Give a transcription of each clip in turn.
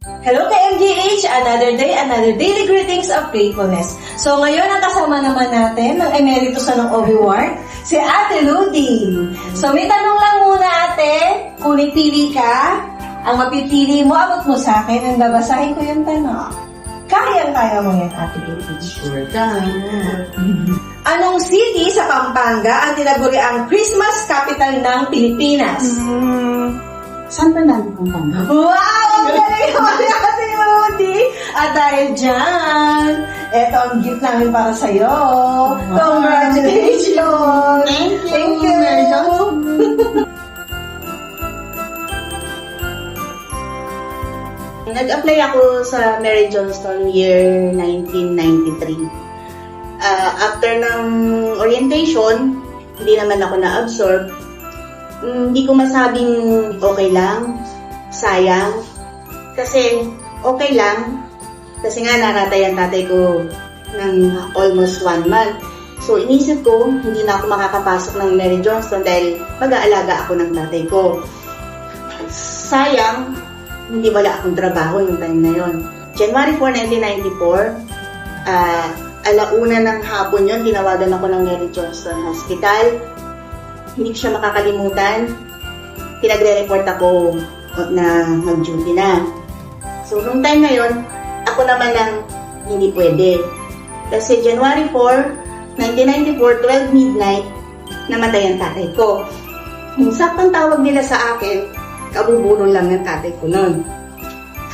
Hello ka MGH! Another day, another daily greetings of gratefulness. So ngayon ang kasama naman natin ng emeritus na ng OB-Ward, si Ate Ludi. So may tanong lang muna ate, kung pili ka, ang mapipili mo, abot mo sa akin, ang babasahin ko yung tanong. Kayang-kaya mo yan, Ate Ludi. Sure ka. Anong city sa Pampanga ang tinaguri ang Christmas capital ng Pilipinas? Saan ba namin Pampanga? Wow! Ang galing naman ni Ate Ludi! At dahil dyan, eto ang gift namin para sa'yo. Wow. Congratulations! Thank you, Mary Johnson. Nag-apply ako sa Mary Johnston year 1993. After ng orientation, hindi naman ako na-absorb. Hindi ko masabing okay lang, sayang. Kasi okay lang, kasi nga naratay ang tatay ko ng almost 1 month. So inisip ko, hindi na ako makakapasok ng Mary Johnston dahil mag-aalaga ako ng tatay ko. Sayang, hindi wala akong trabaho yung time na yon. January 4, 1994, alauna ng hapon yon, tinawagan ako ng Mary Johnston Hospital. Hindi ko siya makakalimutan. Pinagre-report ako na mag-duty na. So, nung time na yon, ako naman lang hindi pwede. Kasi January 4, 1994, 12 midnight, namatay ang tatay ko. Yung saktang tawag nila sa akin, kabuburo lang ng tatay ko nun.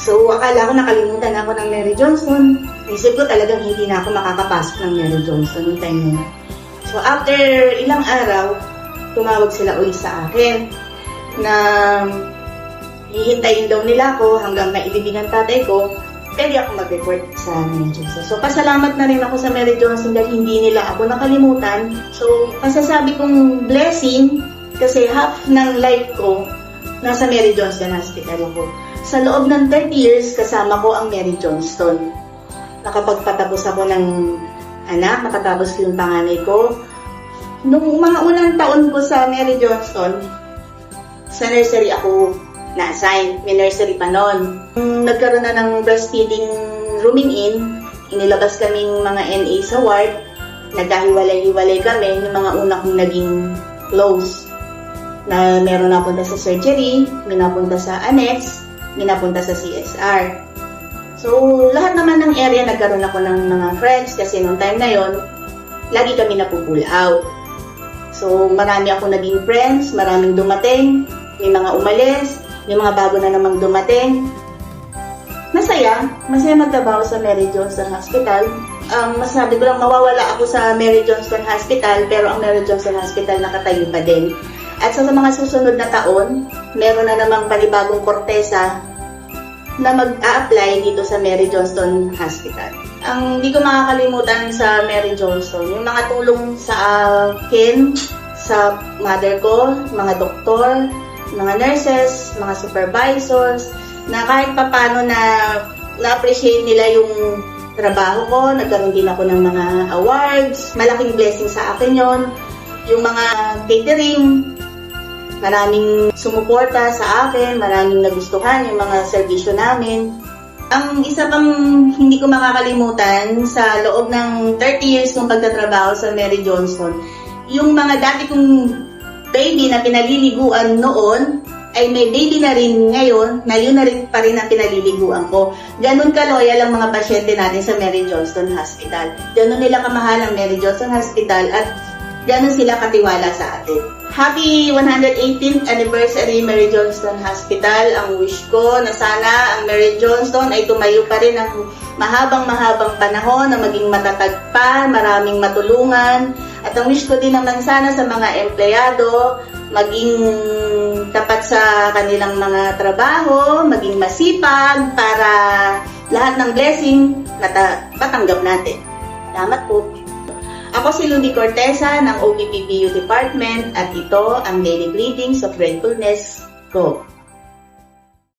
So, akala ko nakalimutan ako ng Mary Johnston. Isip ko talagang hindi na ako makakapasok ng Mary Johnston yung time na yun. So, after ilang araw, tumawag sila ulit sa akin na hihintayin daw nila ako hanggang mailibing ang tatay ko, pwede ako mag-report sa Mary Johnston. So, pasalamat na rin ako sa Mary Johnston dahil hindi nila ako nakalimutan. So, masasabi kong blessing kasi half ng life ko nasa Mary Johnston Hospital ako. Sa loob ng 30 years, kasama ko ang Mary Johnston. Nakapagpatapos ako ng anak, nakatapos ko yung panganay ko. Nung mga unang taon ko sa Mary Johnston, sa nursery ako na-assign. May nursery pa noon. Nagkaroon na ng breastfeeding rooming in. Inilabas kaming mga NA sa ward. Nagkahiwalay-hiwalay kami. Yung mga una kong naging close. Na meron napunta sa surgery, may napunta sa annex, may napunta sa CSR. So, lahat naman ng area nagkaroon ako ng mga friends kasi nung time na yon, lagi kami napupull out. So, marami ako naging friends, maraming dumating, may mga umalis, may mga bago na namang dumating. Masaya magtrabaho sa Mary Johnston Hospital. Masabi ko lang, mawawala ako sa Mary Johnston Hospital, pero ang Mary Johnston Hospital nakatayo pa din. At sa mga susunod na taon, meron na namang panibagong kortesa na mag-a-apply dito sa Mary Johnston Hospital. Ang hindi ko makakalimutan sa Mary Johnston, yung mga tulong sa akin, sa mother ko, mga doktor, mga nurses, mga supervisors, na kahit papano na-appreciate nila yung trabaho ko, nagkaroon din ako ng mga awards, malaking blessing sa akin yon. Yung mga catering, maraming sumuporta sa akin, maraming nagustuhan yung mga serbisyo namin. Ang isa pang hindi ko makakalimutan sa loob ng 30 years kong pagtatrabaho sa Mary Johnston, yung mga dati kong baby na pinaliliguan noon, ay may baby na rin ngayon, na yun na rin pa rin ang pinaliliguan ko. Ganun ka-loyal ang mga pasyente natin sa Mary Johnston Hospital. Ganun nila kamahal ang Mary Johnston Hospital at ganun sila katiwala sa atin. Happy 118th anniversary Mary Johnston Hospital. Ang wish ko na sana ang Mary Johnston ay tumayo pa rin ng mahabang panahon na maging matatag pa, maraming matulungan. At ang wish ko din naman sana sa mga empleyado, maging tapat sa kanilang mga trabaho, maging masipag para lahat ng blessing matanggap natin. Salamat po. Ako si Ludi Cortesa ng OBPPU Department at ito ang Daily Greetings of Gratefulness. Go!